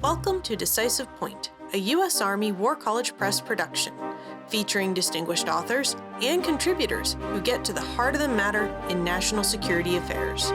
Welcome to Decisive Point, a U.S. Army War College Press production, featuring distinguished authors and contributors who get to the heart of the matter in national security affairs.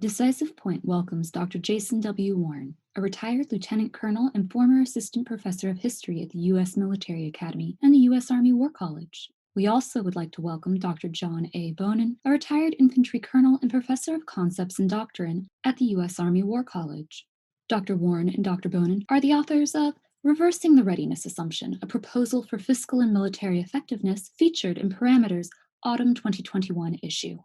Decisive Point welcomes Dr. Jason W. Warren, a retired lieutenant colonel and former assistant professor of history at the U.S. Military Academy and the U.S. Army War College. We also would like to welcome Dr. John A. Bonin, a retired infantry colonel and professor of concepts and doctrine at the U.S. Army War College. Dr. Warren and Dr. Bonin are the authors of Reversing the Readiness Assumption, a proposal for fiscal and military effectiveness featured in Parameters Autumn 2021 issue.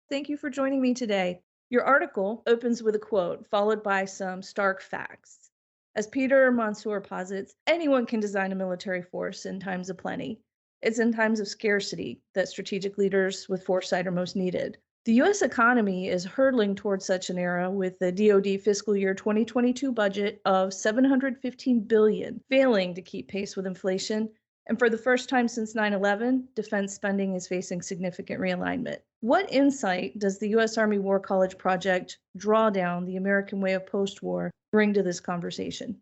Thank you for joining me today. Your article opens with a quote, followed by some stark facts. As Peter Mansour posits, anyone can design a military force in times of plenty. It's in times of scarcity that strategic leaders with foresight are most needed. The U.S. economy is hurtling towards such an era with the DoD fiscal year 2022 budget of $715 billion, failing to keep pace with inflation. And for the first time since 9/11, defense spending is facing significant realignment. What insight does the U.S. Army War College project, Drawdown, the American Way of Post-War, bring to this conversation?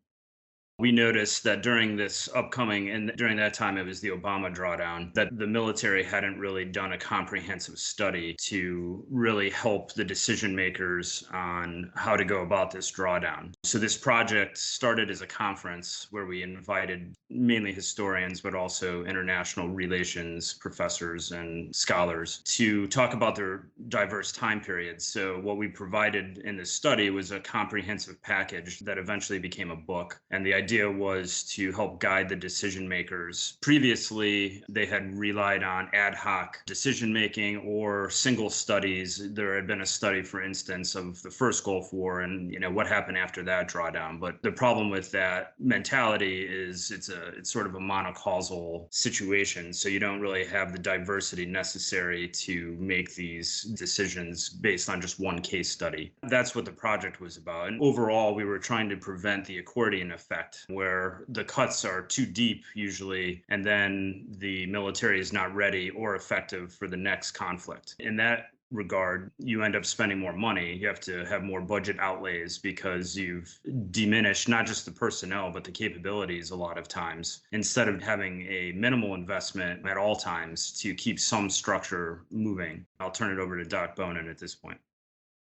We noticed that during this upcoming, and during that time it was the Obama drawdown, that the military hadn't really done a comprehensive study to really help the decision makers on how to go about this drawdown. So this project started as a conference where we invited mainly historians, but also international relations professors and scholars to talk about their diverse time periods. So what we provided in this study was a comprehensive package that eventually became a book. And the idea was to help guide the decision makers. Previously, they had relied on ad hoc decision making or single studies. There had been a study, for instance, of the first Gulf War and what happened after that drawdown. But the problem with that mentality is it's sort of a monocausal situation. So you don't really have the diversity necessary to make these decisions based on just one case study. That's what the project was about. And overall, we were trying to prevent the accordion effect, where the cuts are too deep usually, and then the military is not ready or effective for the next conflict. In that regard, you end up spending more money. You have to have more budget outlays because you've diminished not just the personnel, but the capabilities a lot of times, instead of having a minimal investment at all times to keep some structure moving. I'll turn it over to Doc Bonin at this point.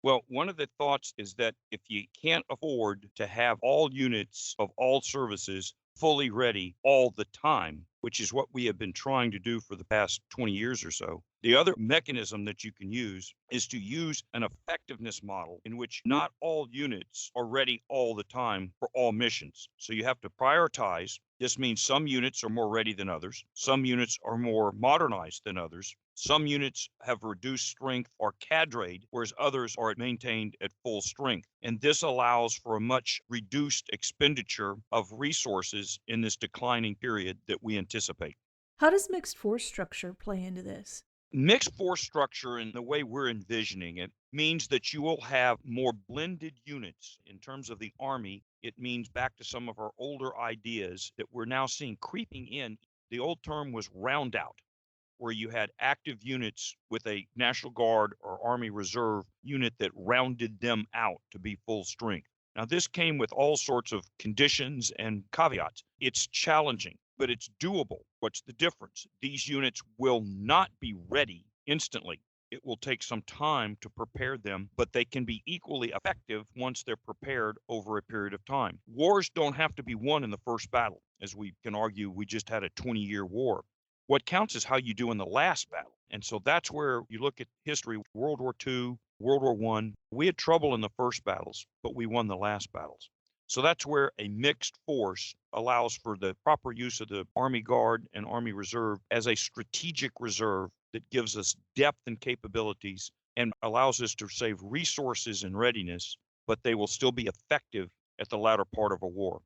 Well, one of the thoughts is that if you can't afford to have all units of all services fully ready all the time, which is what we have been trying to do for the past 20 years or so, the other mechanism that you can use is to use an effectiveness model in which not all units are ready all the time for all missions. So you have to prioritize. This means some units are more ready than others. Some units are more modernized than others. Some units have reduced strength or cadred, whereas others are maintained at full strength. And this allows for a much reduced expenditure of resources in this declining period that we anticipate. How does mixed force structure play into this? Mixed force structure, in the way we're envisioning it, means that you will have more blended units. In terms of the Army, it means back to some of our older ideas that we're now seeing creeping in. The old term was round out, where you had active units with a National Guard or Army Reserve unit that rounded them out to be full strength. Now, this came with all sorts of conditions and caveats. It's challenging, but it's doable. What's the difference? These units will not be ready instantly. It will take some time to prepare them, but they can be equally effective once they're prepared over a period of time. Wars don't have to be won in the first battle. As we can argue, we just had a 20-year war. What counts is how you do in the last battle. And so that's where you look at history, World War II, World War I. We had trouble in the first battles, but we won the last battles. So that's where a mixed force allows for the proper use of the Army Guard and Army Reserve as a strategic reserve that gives us depth and capabilities and allows us to save resources and readiness, but they will still be effective at the latter part of a war.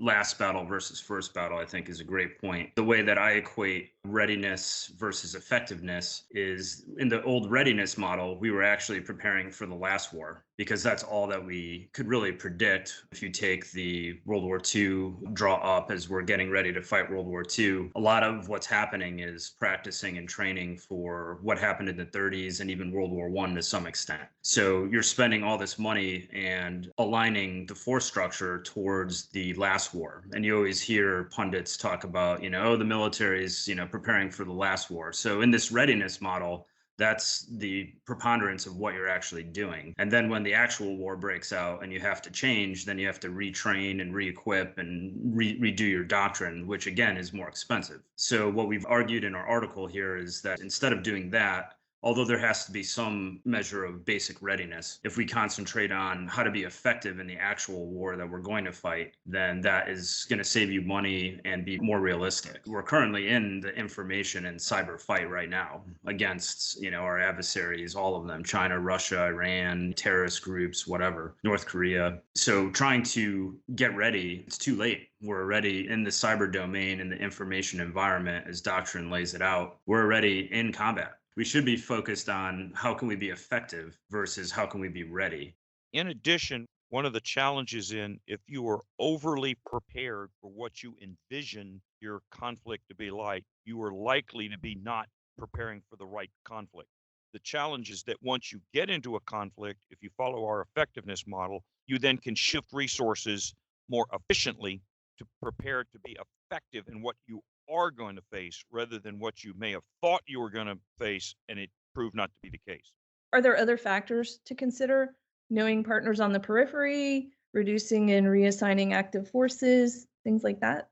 Last battle versus first battle, I think, is a great point. The way that I equate readiness versus effectiveness is in the old readiness model, we were actually preparing for the last war because that's all that we could really predict. If you take the World War II draw up as we're getting ready to fight World War II, a lot of what's happening is practicing and training for what happened in the 30s and even World War I to some extent. So you're spending all this money and aligning the force structure towards the last war. And you always hear pundits talk about, oh, the military is, preparing for the last war. So in this readiness model, that's the preponderance of what you're actually doing. And then when the actual war breaks out and you have to change, then you have to retrain and re-equip and redo your doctrine, which again is more expensive. So what we've argued in our article here is that instead of doing that, although there has to be some measure of basic readiness, if we concentrate on how to be effective in the actual war that we're going to fight, then that is going to save you money and be more realistic. We're currently in the information and cyber fight right now against, our adversaries, all of them, China, Russia, Iran, terrorist groups, whatever, North Korea. So trying to get ready, it's too late. We're already in the cyber domain, in the information environment, as doctrine lays it out. We're already in combat. We should be focused on how can we be effective versus how can we be ready. In addition, one of the challenges if you are overly prepared for what you envision your conflict to be like, you are likely to be not preparing for the right conflict. The challenge is that once you get into a conflict, if you follow our effectiveness model, you then can shift resources more efficiently to prepare to be effective in what you are going to face rather than what you may have thought you were going to face and it proved not to be the case. Are there other factors to consider? Knowing partners on the periphery, reducing and reassigning active forces, things like that?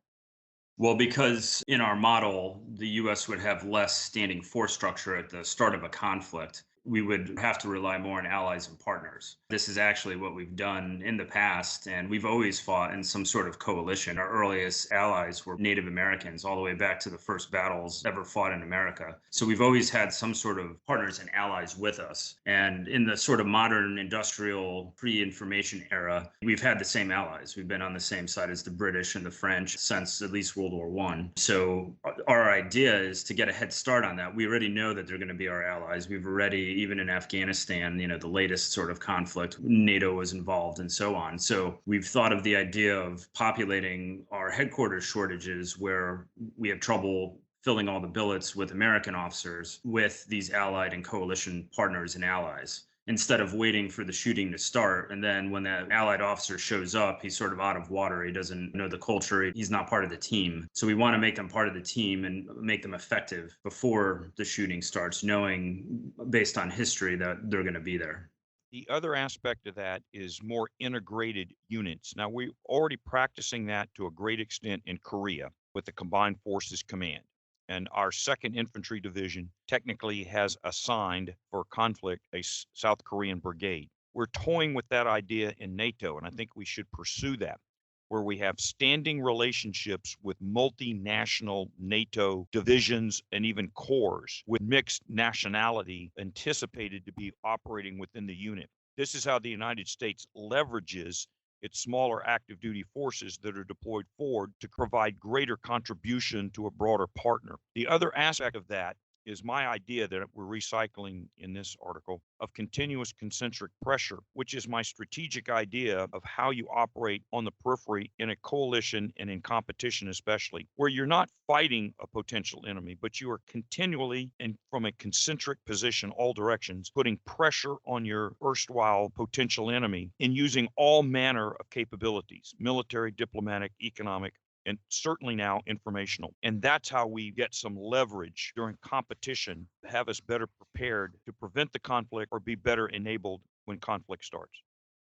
Well, because in our model, the US would have less standing force structure at the start of a conflict. We would have to rely more on allies and partners. This is actually what we've done in the past, and we've always fought in some sort of coalition. Our earliest allies were Native Americans, all the way back to the first battles ever fought in America. So we've always had some sort of partners and allies with us. And in the sort of modern industrial pre-information era, we've had the same allies. We've been on the same side as the British and the French since at least World War I. So our idea is to get a head start on that. We already know that they're going to be our allies. We've already, even in Afghanistan, the latest sort of conflict, NATO was involved and so on. So we've thought of the idea of populating our headquarters shortages where we have trouble filling all the billets with American officers with these allied and coalition partners and allies, instead of waiting for the shooting to start. And then when that allied officer shows up, he's sort of out of water. He doesn't know the culture. He's not part of the team. So we want to make them part of the team and make them effective before the shooting starts, knowing based on history that they're going to be there. The other aspect of that is more integrated units. Now, we're already practicing that to a great extent in Korea with the Combined Forces Command. And our 2nd Infantry Division technically has assigned for conflict a South Korean brigade. We're toying with that idea in NATO, and I think we should pursue that, where we have standing relationships with multinational NATO divisions and even corps with mixed nationality anticipated to be operating within the unit. This is how the United States leverages its smaller active duty forces that are deployed forward to provide greater contribution to a broader partner. The other aspect of that is my idea that we're recycling in this article of continuous concentric pressure, which is my strategic idea of how you operate on the periphery in a coalition and in competition, especially where you're not fighting a potential enemy, but you are continually and from a concentric position, all directions, putting pressure on your erstwhile potential enemy and using all manner of capabilities, military, diplomatic, economic, and certainly now informational. And that's how we get some leverage during competition to have us better prepared to prevent the conflict or be better enabled when conflict starts.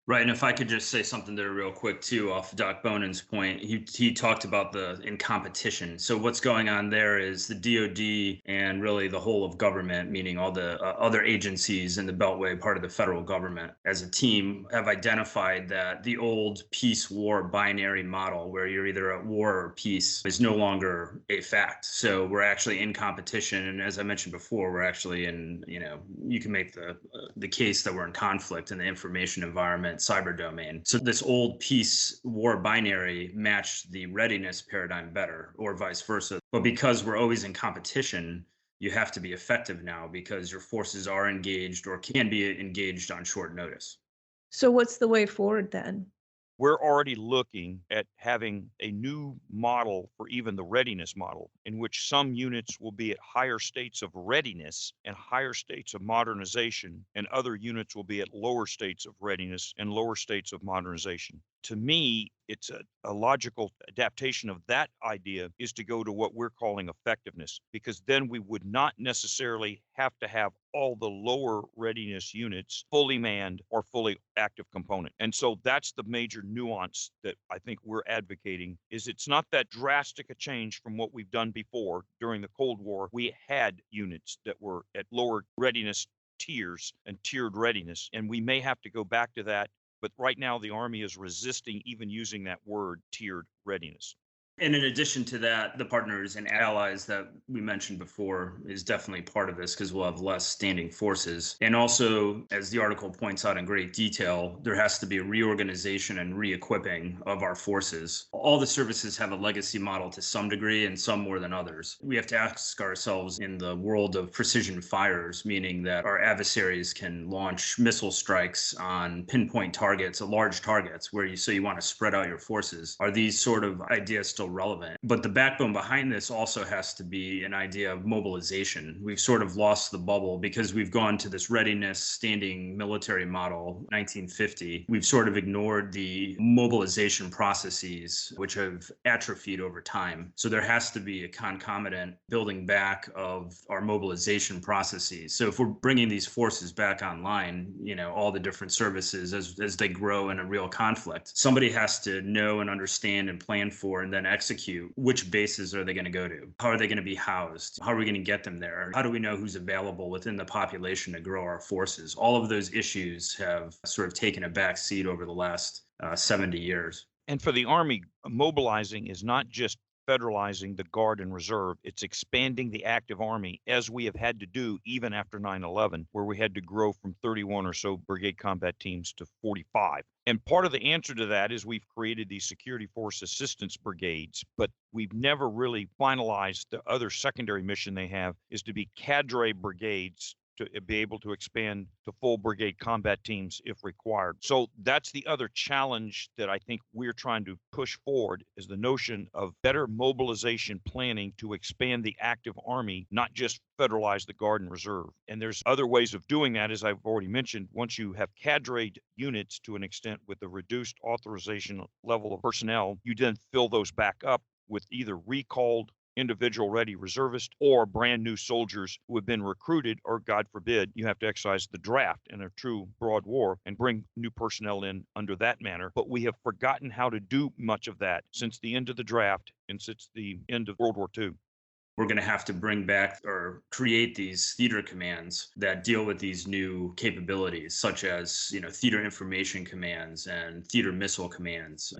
Right. And if I could just say something there real quick, too, off Doc Bonin's point, he talked about the in competition. So what's going on there is the DoD and really the whole of government, meaning all the other agencies in the Beltway, part of the federal government, as a team have identified that the old peace-war binary model where you're either at war or peace is no longer a fact. So we're actually in competition. And as I mentioned before, we're actually in, you can make the case that we're in conflict in the information environment dominant cyber domain. So this old peace war binary matched the readiness paradigm better, or vice versa. But because we're always in competition, you have to be effective now because your forces are engaged or can be engaged on short notice. So what's the way forward then? We're already looking at having a new model for even the readiness model, in which some units will be at higher states of readiness and higher states of modernization, and other units will be at lower states of readiness and lower states of modernization. To me, it's a logical adaptation of that idea is to go to what we're calling effectiveness, because then we would not necessarily have to have all the lower readiness units fully manned or fully active component. And so that's the major nuance that I think we're advocating, is it's not that drastic a change from what we've done before. During the Cold War, we had units that were at lower readiness tiers and tiered readiness, and we may have to go back to that. But right now, the Army is resisting even using that word, tiered readiness. And in addition to that, the partners and allies that we mentioned before is definitely part of this, because we'll have less standing forces. And also, as the article points out in great detail, there has to be a reorganization and re-equipping of our forces. All the services have a legacy model to some degree, and some more than others. We have to ask ourselves, in the world of precision fires, meaning that our adversaries can launch missile strikes on pinpoint targets, large targets, where you want to spread out your forces. Are these sort of ideas still relevant? But the backbone behind this also has to be an idea of mobilization. We've sort of lost the bubble because we've gone to this readiness standing military model, 1950. We've sort of ignored the mobilization processes, which have atrophied over time. So there has to be a concomitant building back of our mobilization processes. So if we're bringing these forces back online, all the different services as they grow in a real conflict, somebody has to know and understand and plan for and then execute which bases are they going to go to? How are they going to be housed? How are we going to get them there? How do we know who's available within the population to grow our forces? All of those issues have sort of taken a back seat over the last 70 years. And for the Army, mobilizing is not just federalizing the Guard and Reserve, it's expanding the active Army, as we have had to do even after 9/11, where we had to grow from 31 or so brigade combat teams to 45. And part of the answer to that is we've created these security force assistance brigades, but we've never really finalized the other secondary mission they have, is to be cadre brigades to be able to expand to full brigade combat teams if required. So that's the other challenge that I think we're trying to push forward, is the notion of better mobilization planning to expand the active Army, not just federalize the Guard and Reserve. And there's other ways of doing that, as I've already mentioned. Once you have cadred units to an extent with the reduced authorization level of personnel, you then fill those back up with either recalled individual ready reservists or brand new soldiers who have been recruited, or God forbid, you have to exercise the draft in a true broad war and bring new personnel in under that manner. But we have forgotten how to do much of that since the end of the draft and since the end of World War II. We're going to have to bring back or create these theater commands that deal with these new capabilities, such as, theater information commands and theater missile commands.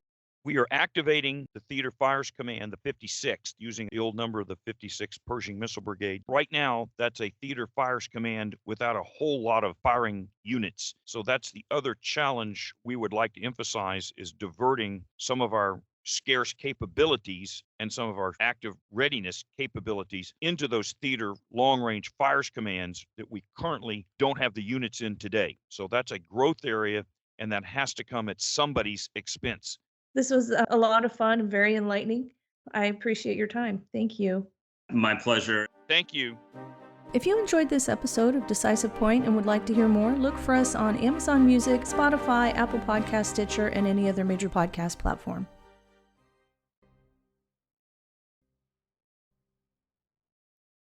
We are activating the Theater Fires Command, the 56th, using the old number of the 56th Pershing Missile Brigade. Right now, that's a Theater Fires Command without a whole lot of firing units. So that's the other challenge we would like to emphasize, is diverting some of our scarce capabilities and some of our active readiness capabilities into those theater long-range fires commands that we currently don't have the units in today. So that's a growth area, and that has to come at somebody's expense. This was a lot of fun and very enlightening. I appreciate your time. Thank you. My pleasure. Thank you. If you enjoyed this episode of Decisive Point and would like to hear more, look for us on Amazon Music, Spotify, Apple Podcast, Stitcher, and any other major podcast platform.